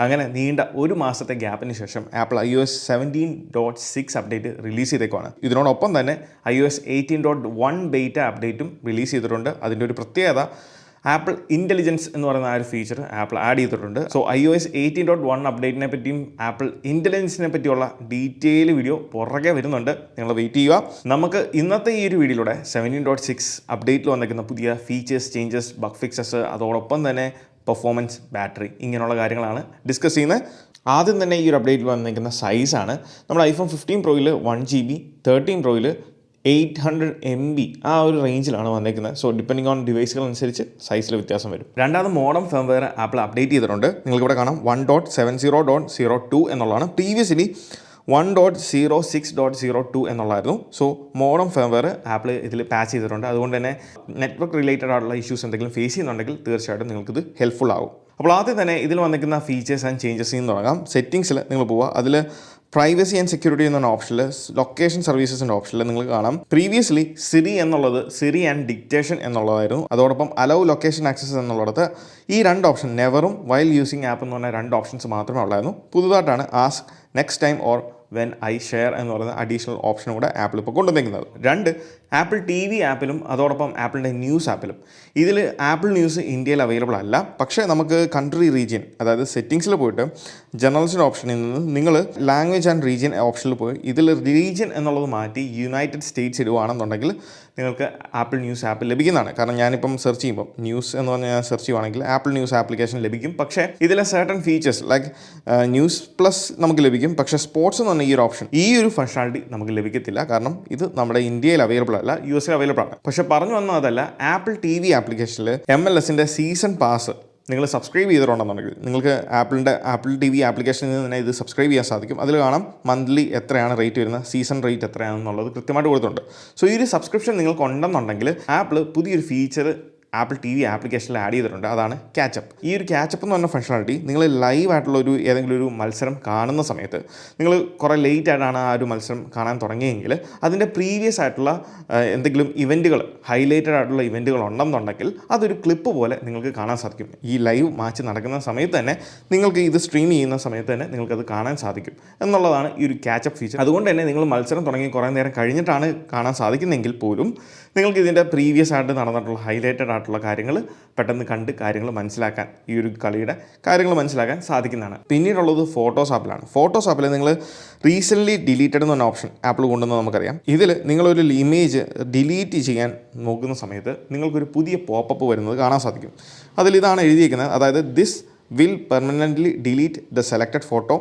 അങ്ങനെ നീണ്ട ഒരു മാസത്തെ ഗ്യാപ്പിന് ശേഷം ആപ്പിൾ iOS 17.6 അപ്ഡേറ്റ് റിലീസ് ചെയ്തേക്കുവാണ്. ഇതിനോടൊപ്പം തന്നെ iOS 18.1 ബീറ്റ അപ്ഡേറ്റും റിലീസ് ചെയ്തിട്ടുണ്ട്. അതിൻ്റെ ഒരു പ്രത്യേകത ആപ്പിൾ ഇൻ്റലിജൻസ് എന്ന് പറയുന്ന ആ ഒരു ഫീച്ചർ ആപ്പിൾ ആഡ് ചെയ്തിട്ടുണ്ട്. സോ iOS 18.1 അപ്ഡേറ്റിനെ പറ്റിയും ആപ്പിൾ ഇൻ്റലിജൻസിനെ പറ്റിയുള്ള ഡീറ്റെയിൽ വീഡിയോ പുറകെ വരുന്നുണ്ട്. നിങ്ങൾ വെയിറ്റ് ചെയ്യുക. നമുക്ക് ഇന്നത്തെ ഈ ഒരു വീഡിയോയിലൂടെ 17.6 അപ്ഡേറ്റിൽ വന്നിരിക്കുന്ന പുതിയ ഫീച്ചേഴ്സ്, ചേഞ്ചസ്, ബഗ് ഫിക്സസ്, അതോടൊപ്പം തന്നെ പെർഫോമൻസ്, ബാറ്ററി, ഇങ്ങനെയുള്ള കാര്യങ്ങളാണ് ഡിസ്കസ് ചെയ്യുന്നത്. ആദ്യം തന്നെ ഈ ഒരു അപ്ഡേറ്റിൽ വന്നിരിക്കുന്ന സൈസാണ്. നമ്മുടെ iPhone 15 Proയിൽ 1GB, 13 Proയിൽ 800 MB ആ ഒരു റേഞ്ചിലാണ് വന്നേക്കുന്നത്. സോ ഡിപ്പെൻഡിങ് ഓൺ ഡിവൈസുകൾ അനുസരിച്ച് സൈസിൽ വ്യത്യാസം വരും. രണ്ടാമത് മോഡം ഫേംവെയർ ആപ്പിൾ അപ്ഡേറ്റ് ചെയ്തിട്ടുണ്ട്. നിങ്ങൾക്കിവിടെ കാണാം 1.70.02 എന്നുള്ളതാണ്. പ്രീവിയസ്ലി 1.06.02 എന്നുള്ളതായിരുന്നു. സോ മോഡം ഫേംവെയർ ആപ്പിൾ ഇതിൽ പാച്ച് ചെയ്തിട്ടുണ്ട്. അതുകൊണ്ട് തന്നെ നെറ്റ്വർക്ക് റിലേറ്റഡ് ആയിട്ടുള്ള ഇഷ്യൂസ് എന്തെങ്കിലും ഫേസ് ചെയ്യുന്നുണ്ടെങ്കിൽ തീർച്ചയായിട്ടും നിങ്ങൾക്കിത് ഹെൽപ്ഫുൾ ആകും. അപ്പോൾ ആദ്യം തന്നെ ഇതിൽ വന്നിരിക്കുന്ന ഫീച്ചേഴ്സ് ആൻഡ് ചേഞ്ചസ് നിന്ന് തുടങ്ങാം. സെറ്റിംഗ്സിൽ നിങ്ങൾ പോവുക. അതിൽ പ്രൈവസി ആൻഡ് സെക്യൂരിറ്റി എന്ന ഓപ്ഷനിൽ ലൊക്കേഷൻ സർവീസസിൻ്റെ ഓപ്ഷനിൽ നിങ്ങൾക്ക് കാണാം പ്രീവിയസ്ലി സിരി എന്നുള്ളത് സിരി ആൻഡ് ഡിക്റ്റേഷൻ എന്നുള്ളതായിരുന്നു. അതോടൊപ്പം അലൗ ലൊക്കേഷൻ ആക്സസ് എന്നുള്ളത് ഈ രണ്ട് ഓപ്ഷൻ, നെവറും വൈൽ യൂസിങ് ആപ്പ് എന്ന് പറഞ്ഞ രണ്ട് ഓപ്ഷൻസ് മാത്രമേ ഉള്ളായിരുന്നു. പുതുതായിട്ടാണ് ask, next time or when I share എന്ന് പറയുന്ന അഡീഷണൽ ഓപ്ഷനും കൂടെ ആപ്പിൾ ഇപ്പോൾ കൊണ്ടുവന്നിരിക്കുന്നത്. രണ്ട്, ആപ്പിൾ TV ആപ്പിലും അതോടൊപ്പം ആപ്പിളിൻ്റെ ന്യൂസ് ആപ്പിലും. ഇതിൽ ആപ്പിൾ ന്യൂസ് ഇന്ത്യയിൽ അവൈലബിൾ അല്ല. പക്ഷേ നമുക്ക് കൺട്രി റീജിയൻ, അതായത് സെറ്റിംഗ്സിൽ പോയിട്ട് ജനറൽസിൻ്റെ ഓപ്ഷനിൽ നിന്ന് നിങ്ങൾ ലാംഗ്വേജ് ആൻഡ് റീജിയൻ ഓപ്ഷനിൽ പോയി ഇതിൽ റീജിയൻ എന്നുള്ളത് മാറ്റി യുണൈറ്റഡ് സ്റ്റേറ്റ്സ് ഇടുകയാണെന്നുണ്ടെങ്കിൽ നിങ്ങൾക്ക് ആപ്പിൾ ന്യൂസ് ആപ്പ് ലഭിക്കുന്നതാണ്. കാരണം ഞാനിപ്പം സെർച്ച് ചെയ്യുമ്പോൾ ന്യൂസ് എന്ന് പറഞ്ഞാൽ ഞാൻ സെർച്ച് ചെയ്യുവാണെങ്കിൽ ആപ്പിൾ ന്യൂസ് ആപ്ലിക്കേഷൻ ലഭിക്കും. പക്ഷേ ഇതിലെ certain features like news plus നമുക്ക് ലഭിക്കും. പക്ഷേ സ്പോർട്സ് എന്ന് പറഞ്ഞ ഈ ഒരു ഓപ്ഷൻ, ഈ ഒരു ഫങ്ഷണാലിറ്റി നമുക്ക് ലഭിക്കത്തില്ല. കാരണം ഇത് നമ്മുടെ ഇന്ത്യയിൽ അവൈലബിൾ അല്ല, US അവൈലബിൾ ആണ്. പക്ഷേ പറഞ്ഞു വന്നാൽ അതല്ല, ആപ്പിൾ TV ആപ്ലിക്കേഷനിൽ MLS സീസൺ പാസ് നിങ്ങൾ സബ്സ്ക്രൈബ് ചെയ്തിട്ടുണ്ടെന്നുണ്ടെങ്കിൽ നിങ്ങൾക്ക് ആപ്പിൾ TV ആപ്ലിക്കേഷനിൽ നിന്ന് തന്നെ ഇത് സബ്സ്ക്രൈബ് ചെയ്യാൻ സാധിക്കും. അതിൽ കാണാം മന്ത്ലി എത്രയാണ് റേറ്റ് വരുന്നത്, സീസൺ റേറ്റ് എത്രയാണെന്നുള്ളത് കൃത്യമായിട്ട് കൊടുത്തിട്ടുണ്ട്. സോ ഈ ഒരു സബ്സ്ക്രിപ്ഷൻ നിങ്ങൾക്ക് ഉണ്ടെന്നുണ്ടെങ്കിൽ ആപ്പിൾ പുതിയൊരു ഫീച്ചർ ആപ്പിൾ TV ആപ്ലിക്കേഷനിൽ ആഡ് ചെയ്തിട്ടുണ്ട്. അതാണ് ക്യാച്ചപ്പ്. ഈ ഒരു ക്യാച്ചപ്പ് എന്ന് പറഞ്ഞ ഫങ്ഷണാലിറ്റി നിങ്ങൾ ലൈവ് ആയിട്ടുള്ള ഏതെങ്കിലും ഒരു മത്സരം കാണുന്ന സമയത്ത് നിങ്ങൾ കുറേ ലേറ്റ് ആയിട്ടാണ് ആ ഒരു മത്സരം കാണാൻ തുടങ്ങിയെങ്കിൽ അതിൻ്റെ പ്രീവിയസ് ആയിട്ടുള്ള എന്തെങ്കിലും ഇവൻറ്റുകൾ, ഹൈലൈറ്റഡ് ആയിട്ടുള്ള ഇവൻറ്റുകൾ ഉണ്ടെന്നുണ്ടെങ്കിൽ അതൊരു ക്ലിപ്പ് പോലെ നിങ്ങൾക്ക് കാണാൻ സാധിക്കും. ഈ ലൈവ് മാച്ച് നടക്കുന്ന സമയത്ത് തന്നെ നിങ്ങൾക്ക് ഇത് സ്ട്രീം ചെയ്യുന്ന സമയത്ത് തന്നെ നിങ്ങൾക്കത് കാണാൻ സാധിക്കും എന്നുള്ളതാണ് ഈ ഒരു ക്യാച്ചപ്പ് ഫീച്ചർ. അതുകൊണ്ട് തന്നെ നിങ്ങൾ മത്സരം തുടങ്ങി കുറേ നേരം കഴിഞ്ഞിട്ടാണ് കാണാൻ സാധിക്കുന്നതെങ്കിൽ പോലും നിങ്ങൾക്ക് ഇതിൻ്റെ പ്രീവിയസ് ആയിട്ട് നടന്നിട്ടുള്ള ഹൈലൈറ്റഡ് ആയിട്ടുള്ള കാര്യങ്ങൾ പെട്ടെന്ന് കണ്ട് കാര്യങ്ങൾ മനസ്സിലാക്കാൻ, ഈ ഒരു കളിയുടെ കാര്യങ്ങൾ മനസ്സിലാക്കാൻ സാധിക്കുന്നതാണ്. പിന്നീടുള്ളത് ഫോട്ടോസ് ആപ്പിലാണ്. ഫോട്ടോസ് ആപ്പിൽ നിങ്ങൾ റീസെൻ്റ്ലി ഡിലീറ്റഡ് എന്ന് പറഞ്ഞ ഓപ്ഷൻ ആപ്പിൾ കൊണ്ടുവന്നത് നമുക്കറിയാം. ഇതിൽ നിങ്ങളൊരു ഇമേജ് ഡിലീറ്റ് ചെയ്യാൻ നോക്കുന്ന സമയത്ത് നിങ്ങൾക്കൊരു പുതിയ പോപ്പപ്പ് വരുന്നത് കാണാൻ സാധിക്കും. അതിലിതാണ് എഴുതിയിരിക്കുന്നത്, അതായത് this will permanently delete the selected photo.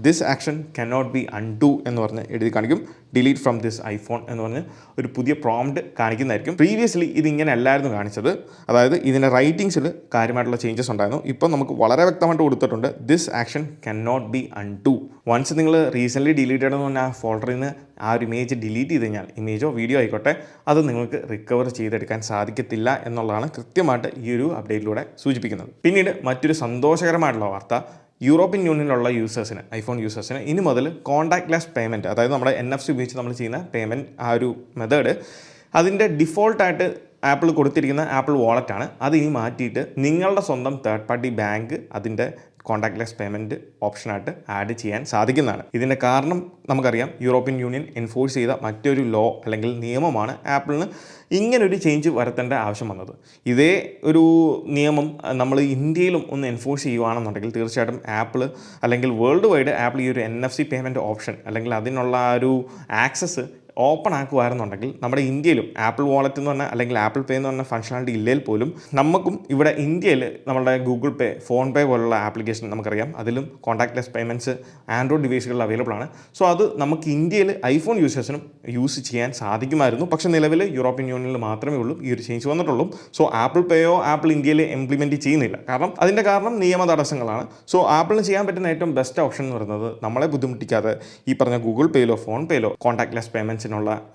This action cannot be undo എന്ന് പറഞ്ഞ് എഴുതി കാണിക്കും. ഡിലീറ്റ് ഫ്രം ദിസ് ഐഫോൺ എന്ന് പറഞ്ഞ് ഒരു പുതിയ പ്രോംപ്റ്റ് കാണിക്കുന്നതായിരിക്കും. പ്രീവിയസ്ലി ഇതിങ്ങനെ അല്ലായിരുന്നു കാണിച്ചത്. അതായത് ഇതിൻ്റെ റൈറ്റിങ്സിൽ കാര്യമായിട്ടുള്ള ചേഞ്ചസ് ഉണ്ടായിരുന്നു. ഇപ്പം നമുക്ക് വളരെ വ്യക്തമായിട്ട് കൊടുത്തിട്ടുണ്ട്, this action cannot be undo. Once നിങ്ങൾ റീസെൻ്റ്ലി ഡിലീറ്റഡ് എന്ന് പറഞ്ഞാൽ ആ ഫോൾഡറിൽ നിന്ന് ആ ഒരു ഇമേജ് ഡിലീറ്റ് ചെയ്ത് കഴിഞ്ഞാൽ, ഇമേജോ വീഡിയോ ആയിക്കോട്ടെ, അത് നിങ്ങൾക്ക് റിക്കവർ ചെയ്തെടുക്കാൻ സാധിക്കത്തില്ല എന്നുള്ളതാണ് കൃത്യമായിട്ട് ഈ ഒരു അപ്ഡേറ്റിലൂടെ സൂചിപ്പിക്കുന്നത്. പിന്നീട് മറ്റൊരു സന്തോഷകരമായിട്ടുള്ള വാർത്ത, യൂറോപ്യൻ യൂണിയനിലുള്ള യൂസേഴ്സിന്, ഐഫോൺ യൂസേഴ്സിന് ഇനി മുതൽ കോൺടാക്ട്ലെസ് പേയ്മെൻറ്റ്, അതായത് നമ്മുടെ NFC ഉപയോഗിച്ച് നമ്മൾ ചെയ്യുന്ന പേയ്മെൻറ്റ്, ആ ഒരു മെത്തേഡ് അതിൻ്റെ ഡിഫോൾട്ടായിട്ട് ആപ്പിൾ കൊടുത്തിരിക്കുന്ന ആപ്പിൾ വാളറ്റാണ്. അത് ഇനി മാറ്റിയിട്ട് നിങ്ങളുടെ സ്വന്തം തേർഡ് പാർട്ടി ബാങ്ക് അതിൻ്റെ കോൺടാക്ട്ലെസ് പേയ്മെൻറ്റ് ഓപ്ഷനായിട്ട് ആഡ് ചെയ്യാൻ സാധിക്കുന്നതാണ്. ഇതിൻ്റെ കാരണം നമുക്കറിയാം, യൂറോപ്യൻ യൂണിയൻ എൻഫോഴ്സ് ചെയ്ത മറ്റൊരു ലോ അല്ലെങ്കിൽ നിയമമാണ് ആപ്പിളിന് ഇങ്ങനൊരു ചേഞ്ച് വരുത്തേണ്ട ആവശ്യം വന്നത്. ഇതേ ഒരു നിയമം നമ്മൾ ഇന്ത്യയിലും ഒന്ന് എൻഫോഴ്സ് ചെയ്യുകയാണെന്നുണ്ടെങ്കിൽ തീർച്ചയായിട്ടും ആപ്പിൾ അല്ലെങ്കിൽ വേൾഡ് വൈഡ് ആപ്പിൾ ഈ ഒരു NFC പേയ്മെൻറ്റ് ഓപ്ഷൻ അല്ലെങ്കിൽ അതിനുള്ള ആ ഒരു ആക്സസ് ഓപ്പൺ ആക്കുമായിരുന്നുണ്ടെങ്കിൽ നമ്മുടെ ഇന്ത്യയിലും ആപ്പിൾ വാളറ്റ് എന്ന് പറഞ്ഞാൽ അല്ലെങ്കിൽ ആപ്പിൾ പേ എന്ന് പറഞ്ഞ ഫങ്ഷണാലിറ്റി ഇല്ലെങ്കിൽ പോലും നമുക്കും ഇവിടെ ഇന്ത്യയിൽ നമ്മുടെ ഗൂഗിൾ പേ, ഫോൺ പേ പോലുള്ള ആപ്ലിക്കേഷൻ നമുക്കറിയാം, അതിലും കോൺടാക്ട്ലെസ് പേയ്മെൻറ്റ്സ് ആൻഡ്രോയിഡ് ഡിവൈസുകളിൽ അവൈലബിൾ ആണ്. സോ അത് നമുക്ക് ഇന്ത്യയിൽ ഐഫോൺ യൂസേഴ്സിനും യൂസ് ചെയ്യാൻ സാധിക്കുമായിരുന്നു. പക്ഷേ നിലവിൽ യൂറോപ്യൻ യൂണിയനിൽ മാത്രമേ ഉള്ളൂ ഈ ഒരു ചേഞ്ച് വന്നിട്ടുള്ളൂ. സോ ആപ്പിൾ പേയോ ആപ്പിൾ ഇന്ത്യയിൽ ഇംപ്ലിമെൻറ്റ് ചെയ്യുന്നില്ല. അതിൻ്റെ കാരണം നിയമ തടസ്സങ്ങളാണ്. സോ ആപ്പിളിന് ചെയ്യാൻ പറ്റുന്ന ഏറ്റവും ബെസ്റ്റ് ഓപ്ഷൻ എന്ന് പറയുന്നത് നമ്മളെ ബുദ്ധിമുട്ടിക്കാതെ ഈ പറഞ്ഞ ഗൂഗിൾ പേയിലോ ഫോൺ പേയിലോ കോൺടാക്ട്ലെസ് പേയ്മെൻറ്റ്സ്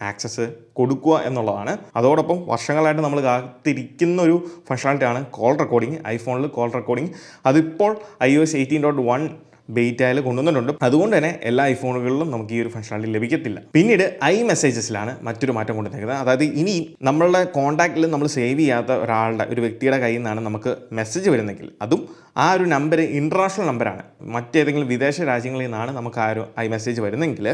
ആക്സസ് കൊടുക്കുക എന്നുള്ളതാണ്. അതോടൊപ്പം വർഷങ്ങളായിട്ട് നമ്മൾ കാത്തിരിക്കുന്ന ഒരു ഫങ്ഷണാലിറ്റിയാണ് കോൾ റെക്കോർഡിംഗ്. ഐഫോണിൽ കോൾ റെക്കോർഡിംഗ് അതിപ്പോൾ iOS 18.1 ബീറ്റയിൽ കൊണ്ടുവന്നിട്ടുണ്ട്. അതുകൊണ്ട് തന്നെ എല്ലാ ഐഫോണുകളിലും നമുക്ക് ഈ ഒരു ഫങ്ഷണാലിറ്റി ലഭിക്കത്തില്ല. പിന്നീട് iMessagesലാണ് മറ്റൊരു മാറ്റം കൊണ്ടുവന്നിരിക്കുന്നത്. അതായത് ഇനി നമ്മളുടെ കോൺടാക്റ്റിൽ നമ്മൾ സേവ് ചെയ്യാത്ത ഒരു വ്യക്തിയുടെ കയ്യിൽ നിന്നാണ് നമുക്ക് മെസ്സേജ് വരുന്നെങ്കിൽ, അതും ആ ഒരു നമ്പർ ഇൻ്റർനാഷണൽ നമ്പറാണ്, മറ്റേതെങ്കിലും വിദേശ രാജ്യങ്ങളിൽ നിന്നാണ് നമുക്ക് ആ ഒരു മെസ്സേജ് വരുന്നെങ്കിൽ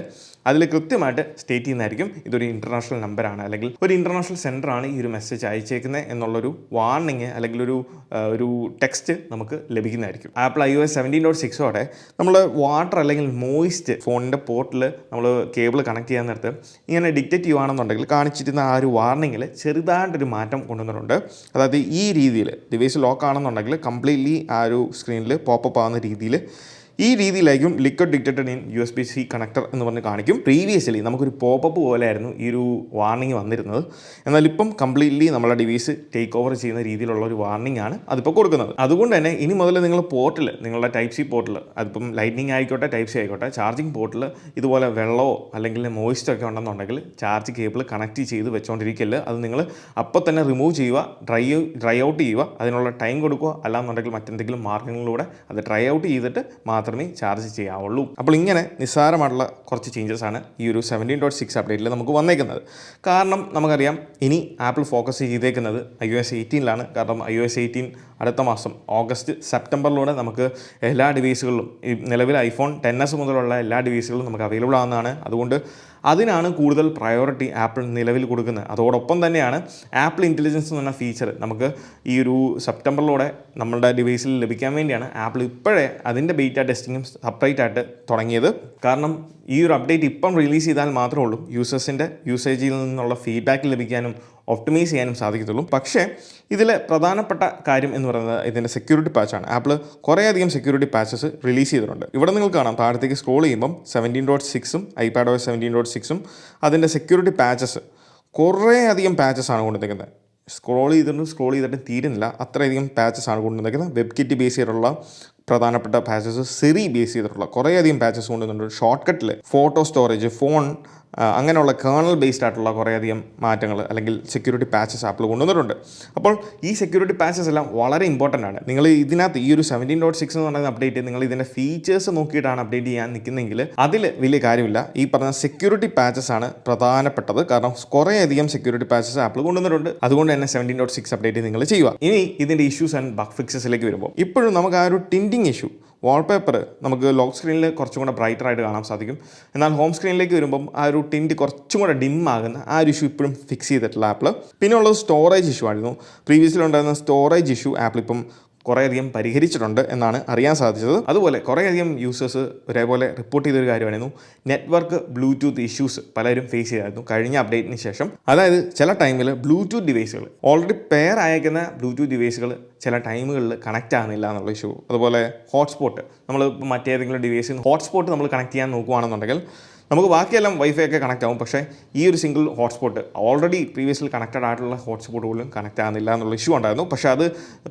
അതിൽ കൃത്യമായിട്ട് സ്റ്റേറ്റ് ചെയ്യുന്നതായിരിക്കും ഇതൊരു ഇൻ്റർനാഷണൽ നമ്പറാണ് അല്ലെങ്കിൽ ഒരു ഇൻ്റർനാഷണൽ സെൻറ്ററാണ് ഈ ഒരു മെസ്സേജ് അയച്ചേക്കുന്നത് എന്നുള്ളൊരു വാർണിംഗ് അല്ലെങ്കിൽ ഒരു ടെക്സ്റ്റ് നമുക്ക് ലഭിക്കുന്നതായിരിക്കും. ആപ്പിൾ iOS 17.6ഓടെ നമ്മൾ വാട്ടർ അല്ലെങ്കിൽ മോയിസ്റ്റ് ഫോണിൻ്റെ പോർട്ടിൽ നമ്മൾ കേബിൾ കണക്ട് ചെയ്യാൻ നേരത്ത് ഇങ്ങനെ ഡിക്റ്റേറ്റ് ചെയ്യുകയാണെന്നുണ്ടെങ്കിൽ കാണിച്ചിരുന്ന ആ ഒരു വാർണിങ്ങിൽ ചെറുതായിട്ടൊരു മാറ്റം കൊണ്ടുവന്നിട്ടുണ്ട്. അതായത് ഈ രീതിയിൽ ഡിവൈസ് ലോക്ക് ആണെന്നുണ്ടെങ്കിൽ കംപ്ലീറ്റ്ലി ആ ഒരു സ്ക്രീനിൽ പോപ്പപ്പ് ആവുന്ന ഈ രീതിയിലായിരിക്കും liquid dictated in USB-C connector എന്ന് പറഞ്ഞ് കാണിക്കും. പ്രീവിയസ്ലി നമുക്കൊരു പോപ്പപ്പ് പോലെയായിരുന്നു ഈ ഒരു വാർണിംഗ് വന്നിരുന്നത്. എന്നാൽ ഇപ്പം കംപ്ലീറ്റ്ലി നമ്മളെ ഡിവൈസ് ടേക്ക് ഓവർ ചെയ്യുന്ന രീതിയിലുള്ള ഒരു വാർണിംഗ് ആണ് അതിപ്പോൾ കൊടുക്കുന്നത്. അതുകൊണ്ട് തന്നെ ഇനി മുതൽ നിങ്ങൾ പോർട്ടിൽ നിങ്ങളുടെ Type-C പോർട്ടിൽ അതിപ്പം ലൈറ്റ്നിങ് ആയിക്കോട്ടെ Type-C ആയിക്കോട്ടെ ചാർജിങ് പോർട്ടിൽ ഇതുപോലെ വെള്ളമോ അല്ലെങ്കിൽ മോയിസ്റ്റോ ഒക്കെ ഉണ്ടെന്നുണ്ടെങ്കിൽ ചാർജ് കേബിൾ കണക്ട് ചെയ്ത് വെച്ചുകൊണ്ടിരിക്കില്ല. അത് നിങ്ങൾ അപ്പോൾ തന്നെ റിമൂവ് ചെയ്യുക, ഡ്രൈ ഔട്ട് ചെയ്യുക, അതിനുള്ള ടൈം കൊടുക്കുക. അല്ലാന്നുണ്ടെങ്കിൽ മറ്റെന്തെങ്കിലും മാർഗങ്ങളിലൂടെ അത് ഡ്രൈ ഔട്ട് ചെയ്തിട്ട് മാത്രമേ ചാർജ് ചെയ്യാവുള്ളൂ. അപ്പോൾ ഇങ്ങനെ നിസ്സാരമായിട്ടുള്ള കുറച്ച് ചേഞ്ചസ് ആണ് ഈ ഒരു 17.6 അപ്ഡേറ്റിൽ നമുക്ക് വന്നേക്കുന്നത്. കാരണം നമുക്കറിയാം ഇനി ആപ്പിൾ ഫോക്കസ് ചെയ്തേക്കുന്നത് iOS 18ലാണ്. കാരണം iOS 18 അടുത്ത മാസം ഓഗസ്റ്റ് സെപ്റ്റംബറിലൂടെ നമുക്ക് എല്ലാ ഡിവൈസുകളിലും ഈ നിലവിൽ iPhone XS മുതലുള്ള എല്ലാ ഡിവൈസുകളും നമുക്ക് അവൈലബിൾ ആവുന്നതാണ്. അതുകൊണ്ട് അതിനാണ് കൂടുതൽ പ്രയോറിറ്റി ആപ്പിൾ നിലവിൽ കൊടുക്കുന്നത്. അതോടൊപ്പം തന്നെയാണ് ആപ്പിൾ ഇൻ്റലിജൻസ് എന്ന് പറഞ്ഞ ഫീച്ചർ നമുക്ക് ഈ ഒരു സെപ്റ്റംബറിലൂടെ നമ്മളുടെ ഡിവൈസിൽ ലഭിക്കാൻ വേണ്ടിയാണ് ആപ്പിൾ ഇപ്പോഴേ അതിൻ്റെ ബീറ്റ ടെസ്റ്റിങ്ങും സെപ്പറേറ്റ് ആയിട്ട് തുടങ്ങിയത്. കാരണം ഈ ഒരു അപ്ഡേറ്റ് ഇപ്പം റിലീസ് ചെയ്താൽ മാത്രമേ ഉള്ളൂ യൂസേഴ്സിൻ്റെ യൂസേജിൽ നിന്നുള്ള ഫീഡ്ബാക്ക് ലഭിക്കാനും ഒപ്റ്റിമൈസ് ചെയ്യാനും സാധിക്കത്തുള്ളൂ. പക്ഷേ ഇതിലെ പ്രധാനപ്പെട്ട കാര്യം എന്ന് പറയുന്നത് ഇതിൻ്റെ സെക്യൂരിറ്റി പാച്ചാണ്. ആപ്പിൾ കുറേയധികം സെക്യൂരിറ്റി പാച്ചസ് റിലീസ് ചെയ്തിട്ടുണ്ട്. ഇവിടെ നിങ്ങൾക്ക് കാണാം താഴത്തേക്ക് സ്ക്രോൾ ചെയ്യുമ്പം 17.6ഉം iPadOS 17.6ഉം അതിൻ്റെ സെക്യൂരിറ്റി പാച്ചസ് കുറേയധികം പാച്ചസാണ് കൊണ്ടുവന്നിരിക്കുന്നത്. സ്ക്രോൾ ചെയ്തിട്ട് തീരുന്നില്ല, അത്രയധികം പാച്ചസാണ് കൊണ്ടുവന്നിരിക്കുന്നത്. വെബ്കിറ്റ് ബേസ് ചെയ്തിട്ടുള്ള പ്രധാനപ്പെട്ട പാച്ചസ്, സിറി ബേസ് ചെയ്തിട്ടുള്ള കുറേയധികം പാച്ചസ് കൊണ്ടുവന്നിട്ടുണ്ട്. ഷോർട്ട് കട്ടിൽ ഫോട്ടോ സ്റ്റോറേജ്, ഫോൺ അങ്ങനെയുള്ള കേർണൽ ബേസ്ഡ് ആയിട്ടുള്ള കുറേയധികം മാറ്റങ്ങൾ അല്ലെങ്കിൽ സെക്യൂരിറ്റി പാച്ചസ് ആപ്പിൾ കൊണ്ടുവന്നിട്ടുണ്ട്. അപ്പോൾ ഈ സെക്യൂരിറ്റി പാച്ചസ് എല്ലാം വളരെ ഇമ്പോർട്ടൻ്റ് ആണ്. നിങ്ങൾ ഇതിനകത്ത് ഈ ഒരു 17.6 എന്ന് പറയുന്ന അപ്ഡേറ്റ് നിങ്ങൾ ഇതിൻ്റെ ഫീച്ചേഴ്സ് നോക്കിയിട്ടാണ് അപ്ഡേറ്റ് ചെയ്യാൻ നിൽക്കുന്നതെങ്കിൽ അതിൽ വലിയ കാര്യമില്ല. ഈ പറഞ്ഞ സെക്യൂരിറ്റി പാച്ചസ് ആണ് പ്രധാനപ്പെട്ടത്. കാരണം കുറേയധികം സെക്യൂരിറ്റി പാച്ചസ് ആപ്പിൾ കൊണ്ടുവന്നിട്ടുണ്ട്. അതുകൊണ്ട് തന്നെ 17.6 അപ്ഡേറ്റ് നിങ്ങൾ ചെയ്യുക. ഇനി ഇതിൻ്റെ ഇഷ്യൂസ് ആൻഡ് ബഗ് ഫിക്സസിലേക്ക് വരുമ്പോൾ ഇപ്പോഴും നമുക്ക് ആ ഒരു ടിൻറ്റിങ് ഇഷ്യൂ, വാൾപേപ്പർ നമുക്ക് ലോക്ക് സ്ക്രീനിൽ കുറച്ചും കൂടെ ബ്രൈറ്ററായിട്ട് കാണാൻ സാധിക്കും. എന്നാൽ ഹോം സ്ക്രീനിലേക്ക് വരുമ്പം ആ ഒരു ടിൻറ്റ് കുറച്ചും കൂടെ ഡിം ആകുന്ന ആ ഒരു ഇഷ്യൂ ഇപ്പോഴും ഫിക്സ് ചെയ്തിട്ടുള്ള ആപ്പിൾ. പിന്നെ ഉള്ളത് സ്റ്റോറേജ് ഇഷ്യൂ ആയിരുന്നു. പ്രീവിയസ്ലി ഉണ്ടായിരുന്ന സ്റ്റോറേജ് ഇഷ്യൂ ആപ്പിൾ ഇപ്പം കുറേയധികം പരിഹരിച്ചിട്ടുണ്ട് എന്നാണ് അറിയാൻ സാധിച്ചത്. അതുപോലെ കുറേയധികം യൂസേഴ്സ് ഒരേപോലെ റിപ്പോർട്ട് ചെയ്തൊരു കാര്യമായിരുന്നു നെറ്റ്വർക്ക് ബ്ലൂടൂത്ത് ഇഷ്യൂസ് പലരും ഫേസ് ചെയ്തായിരുന്നു കഴിഞ്ഞ അപ്ഡേറ്റിന് ശേഷം. അതായത് ചില ടൈമിൽ ബ്ലൂടൂത്ത് ഡിവൈസുകൾ ഓൾറെഡി പെയർ അയക്കുന്ന ബ്ലൂടൂത്ത് ഡിവൈസുകൾ ചില ടൈമുകളിൽ കണക്റ്റ് ആകുന്നില്ല എന്നുള്ള ഇഷ്യൂ. അതുപോലെ ഹോട്ട്സ്പോട്ട് നമ്മൾ മറ്റേതെങ്കിലും ഡിവൈസിൽ ഹോട്ട്സ്പോട്ട് നമ്മൾ കണക്ട് ചെയ്യാൻ നോക്കുകയാണെന്നുണ്ടെങ്കിൽ നമുക്ക് ബാക്കിയെല്ലാം വൈഫൈ ഒക്കെ കണക്റ്റ് ആവും. പക്ഷേ ഈ ഒരു single hotspot already previously connected ആയിട്ടുള്ള ഹോട്ട്സ്പോട്ട് പോലും കണക്റ്റ് ആകുന്നില്ല എന്നുള്ള ഇഷ്യൂ ഉണ്ടായിരുന്നു. പക്ഷേ അത്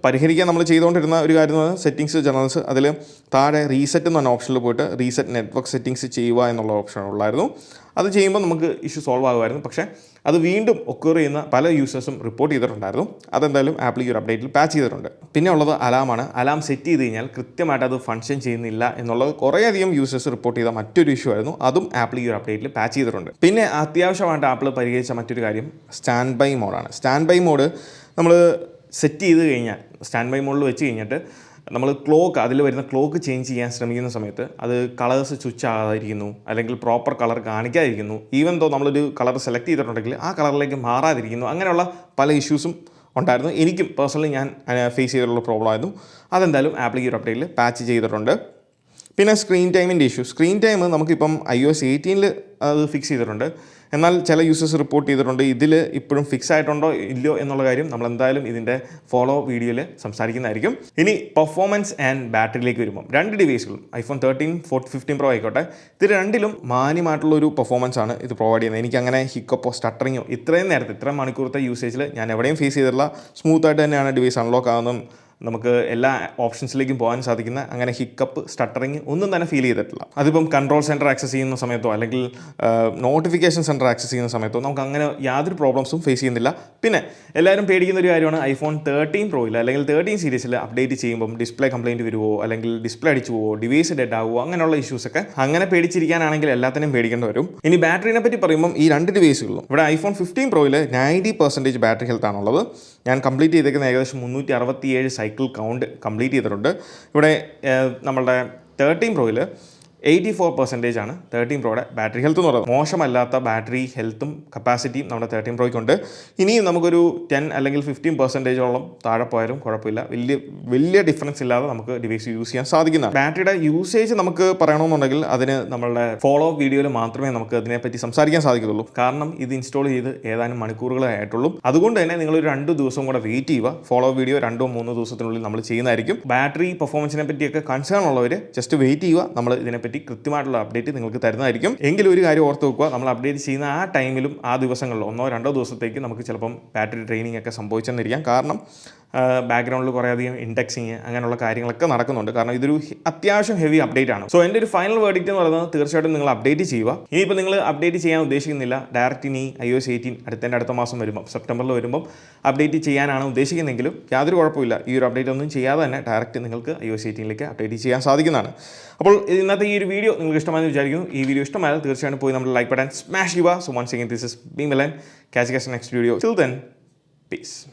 പരിഹരിക്കാൻ നമ്മൾ ചെയ്തുകൊണ്ടിരുന്ന ഒരു കാര്യം എന്ന് പറഞ്ഞാൽ സെറ്റിങ്സ് ജനറൽസ് അതിൽ താഴെ റീസെറ്റ് എന്ന് പറഞ്ഞ ഓപ്ഷനിൽ പോയിട്ട് റീസെറ്റ് നെറ്റ്വർക്ക് സെറ്റിങ്സ് ചെയ്യുക എന്നുള്ള ഓപ്ഷൻ ഉള്ളായിരുന്നു. അത് ചെയ്യുമ്പോൾ നമുക്ക് ഇഷ്യൂ സോൾവ് ആകുമായിരുന്നു. പക്ഷേ അത് വീണ്ടും ഒക്കർ ചെയ്യുന്ന പല യൂസേഴ്സും റിപ്പോർട്ട് ചെയ്തിട്ടുണ്ടായിരുന്നു. അതെന്തായാലും ആപ്പിൾ ഈ ഒരു അപ്ഡേറ്റിൽ പാച്ച് ചെയ്തിട്ടുണ്ട്. പിന്നെ ഉള്ളത് അലാമാണ്. അലാം സെറ്റ് ചെയ്ത് കഴിഞ്ഞാൽ കൃത്യമായിട്ട് അത് ഫങ്ഷൻ ചെയ്യുന്നില്ല എന്നുള്ളത് കുറേയധികം യൂസേഴ്സ് റിപ്പോർട്ട് ചെയ്ത മറ്റൊരു ഇഷ്യൂ ആയിരുന്നു. അതും ആപ്പിൾ ഈ ഒരു അപ്ഡേറ്റിൽ പാച്ച് ചെയ്തിട്ടുണ്ട്. പിന്നെ അത്യാവശ്യമായിട്ട് ആപ്പിൾ പരിഹരിച്ച മറ്റൊരു കാര്യം സ്റ്റാൻഡ് ബൈ മോഡാണ്. സ്റ്റാൻഡ് ബൈ മോഡ് നമ്മൾ സെറ്റ് ചെയ്ത് കഴിഞ്ഞാൽ സ്റ്റാൻഡ് ബൈ മോഡിൽ വെച്ച് കഴിഞ്ഞിട്ട് നമ്മൾ അതിൽ വരുന്ന ക്ലോക്ക് ചേഞ്ച് ചെയ്യാൻ ശ്രമിക്കുന്ന സമയത്ത് അത് കളേഴ്സ് സ്വിച്ച് ആകാതിരിക്കുന്നു, അല്ലെങ്കിൽ പ്രോപ്പർ കളർ കാണിക്കാതിരിക്കുന്നു. ഈവൻ തോ നമ്മളൊരു കളർ സെലക്ട് ചെയ്തിട്ടുണ്ടെങ്കിൽ ആ കളറിലേക്ക് മാറാതിരിക്കുന്നു. അങ്ങനെയുള്ള പല ഇഷ്യൂസും ഉണ്ടായിരുന്നു. എനിക്കും പേഴ്സണലി ഞാൻ ഫേസ് ചെയ്തിട്ടുള്ള പ്രോബ്ലം ആയിരുന്നു. അതെന്തായാലും ആപ്പിൾ ഈ ഒരു അപ്ഡേറ്റിൽ പാച്ച് ചെയ്തിട്ടുണ്ട്. പിന്നെ സ്ക്രീൻ ടൈമിൻ്റെ ഇഷ്യൂ. സ്ക്രീൻ ടൈം നമുക്കിപ്പം iOS 18ൽ അത് ഫിക്സ് ചെയ്തിട്ടുണ്ട്. എന്നാൽ ചില യൂസേഴ്സ് റിപ്പോർട്ട് ചെയ്തിട്ടുണ്ട് ഇതിൽ ഇപ്പോഴും ഫിക്സ് ആയിട്ടുണ്ടോ ഇല്ലയോ എന്നുള്ള കാര്യം നമ്മൾ എന്തായാലും ഇതിൻ്റെ ഫോളോ വീഡിയോയിൽ സംസാരിക്കുന്നതായിരിക്കും. ഇനി പെർഫോമൻസ് ആൻഡ് ബാറ്ററിയിലേക്ക് വരുമ്പോൾ രണ്ട് ഡിവൈസുകളും iPhone 13, 15 Pro ആയിക്കോട്ടെ, ഇത് രണ്ടിലും മാന്യമായിട്ടുള്ളൊരു പെർഫോമൻസ് ആണ് ഇത് പ്രൊവൈഡ് ചെയ്യുന്നത്. എനിക്കങ്ങനെ ഹിക്കപ്പോ സ്റ്റട്ടറിങ്ങോ ഇത്രയും മണിക്കൂറത്തെ യൂസേജിൽ ഞാൻ എവിടെയും ഫേസ് ചെയ്തിട്ടുള്ള സ്മൂത്തായിട്ട് തന്നെയാണ് ഡിവൈസ് അൺലോക്ക് ആകുന്നതും നമുക്ക് എല്ലാ ഓപ്ഷൻസിലേക്കും പോകാൻ സാധിക്കുന്ന അങ്ങനെ ഹിക്കപ്പ് സ്റ്റട്ടറിങ് ഒന്നും തന്നെ ഫീൽ ചെയ്തിട്ടില്ല. അതിപ്പം കൺട്രോൾ സെൻറ്റർ ആക്സസ് ചെയ്യുന്ന സമയത്തോ അല്ലെങ്കിൽ നോട്ടിഫിക്കേഷൻ സെൻറ്റർ ആക്സസ് ചെയ്യുന്ന സമയത്തോ നമുക്ക് അങ്ങനെ യാതൊരു പ്രോബ്ലംസും ഫേസ് ചെയ്യുന്നില്ല. പിന്നെ എല്ലാവരും പേടിക്കുന്ന ഒരു കാര്യമാണ് iPhone 13 Proയിൽ അല്ലെങ്കിൽ 13 സീരീസിൽ അപ്ഡേറ്റ് ചെയ്യുമ്പം ഡിസ്പ്ലേ കംപ്ലയിൻറ്റ് വരുമോ അല്ലെങ്കിൽ ഡിസ്പ്ലേ അടിച്ചു പോവോ, ഡിവൈസ് ഡെഡ് ആവുമോ, അങ്ങനെയുള്ള ഇഷ്യൂസൊക്കെ. അങ്ങനെ പേടിച്ചിരിക്കാനാണെങ്കിൽ എല്ലാത്തിനും പേടിക്കേണ്ടി വരും. ഇനി ബാറ്ററിനെ പറ്റി പറയുമ്പം ഈ രണ്ട് ഡിവൈസുകളും ഇവിടെ iPhone 15 Proയിൽ 90% ബാറ്ററി ഹെൽത്ത് ആണുള്ളത്. ഞാൻ കംപ്ലീറ്റ് ചെയ്തേക്കുന്ന ഏകദേശം 367 സൈക്കിൾ കൗണ്ട് കംപ്ലീറ്റ് ചെയ്തിട്ടുണ്ട്. ഇവിടെ നമ്മളുടെ 13 പ്രോയിൽ 84% ആണ് 13 പ്രോയുടെ ബാറ്ററി ഹെൽത്ത് എന്ന് പറയുന്നത്. മോശമല്ലാത്ത ബാറ്ററി ഹെൽത്തും കപ്പാസിറ്റിയും നമ്മുടെ 13 പ്രോയ്ക്കുണ്ട്. ഇനിയും നമുക്കൊരു 10 അല്ലെങ്കിൽ 15% താഴെ പോയാലും കുഴപ്പമില്ല. വലിയ ഡിഫറൻസ് ഇല്ലാതെ നമുക്ക് ഡിവൈസ് യൂസ് ചെയ്യാൻ സാധിക്കുന്നതാണ്. ബാറ്ററിയുടെ യൂസേജ് നമുക്ക് പറയണമെന്നുണ്ടെങ്കിൽ അതിന് നമ്മളുടെ ഫോളോ അപ്പ് വീഡിയോയിൽ മാത്രമേ നമുക്ക് അതിനെപ്പറ്റി സംസാരിക്കാൻ സാധിക്കുള്ളൂ. കാരണം ഇത് ഇൻസ്റ്റാൾ ചെയ്ത് ഏതാനും മണിക്കൂറുകളെ ആയിട്ടുള്ളൂ. അതുകൊണ്ട് തന്നെ നിങ്ങളൊരു 2 ദിവസം കൂടെ വെയിറ്റ് ചെയ്യുക. ഫോളോ അപ്പ് വീഡിയോ 2-3 ദിവസത്തിനുള്ളിൽ നമ്മൾ ചെയ്യുന്നതായിരിക്കും. ബാറ്ററി പെർഫോമൻസിനെ പറ്റിയൊക്കെ കൺസേൺ ഉള്ളവർ ജസ്റ്റ് വെയിറ്റ് ചെയ്യുക. നമ്മൾ ഇതിനെപ്പറ്റി കൃത്യമായിട്ടുള്ള അപ്ഡേറ്റ് നിങ്ങൾക്ക് തരുന്നതായിരിക്കും. എങ്കിലും ഒരു കാര്യം ഓർത്ത് വെക്കുക, നമ്മൾ അപ്ഡേറ്റ് ചെയ്യുന്ന ആ ടൈമിലും ആ ദിവസങ്ങളിലോ 1-2 ദിവസത്തേക്ക് നമുക്ക് ചിലപ്പം ബാറ്ററി ഡ്രെയിനിങ് ഒക്കെ സംഭവിച്ചെന്നിരിക്കാം. കാരണം ബാക്ക്ഗ്രൗണ്ടിൽ കുറേയധികം ഇൻഡെക്സിങ് അങ്ങനെയുള്ള കാര്യങ്ങളൊക്കെ നടക്കുന്നുണ്ട്. കാരണം ഇതൊരു അത്യാവശ്യം ഹെവി അപ്ഡേറ്റ് ആണ്. സോ എൻ്റെ ഒരു ഫൈനൽ വേർഡിക്റ്റ് എന്ന് പറയുന്നത് തീർച്ചയായിട്ടും നിങ്ങൾ അപ്ഡേറ്റ് ചെയ്യുക. ഇനിയിപ്പോൾ നിങ്ങൾ അപ്ഡേറ്റ് ചെയ്യാൻ ഉദ്ദേശിക്കുന്നില്ല, ഡയറക്റ്റ് ഇനി iOS 18 അടുത്ത മാസം വരുമ്പോൾ സെപ്റ്റംബറിൽ വരുമ്പോൾ അപ്ഡേറ്റ് ചെയ്യാനാണ് ഉദ്ദേശിക്കുന്നതെങ്കിലും യാതൊരു കുഴപ്പമില്ല. ഈ ഒരു അപ്ഡേറ്റ് ഒന്നും ചെയ്യാതെ തന്നെ ഡയറക്റ്റ് നിങ്ങൾക്ക് iOS 18 അപ്ഡേറ്റ് ചെയ്യാൻ സാധിക്കുന്നതാണ്. അപ്പോൾ ഇന്നത്തെ ഈ ഒരു വീഡിയോ നിങ്ങൾക്ക് ഇഷ്ടമായെന്ന് വിചാരിക്കുന്നു. ഈ വീഡിയോ ഇഷ്ടമായാൽ തീർച്ചയായിട്ടും പോയി നമ്മുടെ ലൈക്ക് ബട്ടൺ സ്മാഷ് ചെയ്യുക. So once again this is B Milan. Catch you guys in the next video. Till then, peace.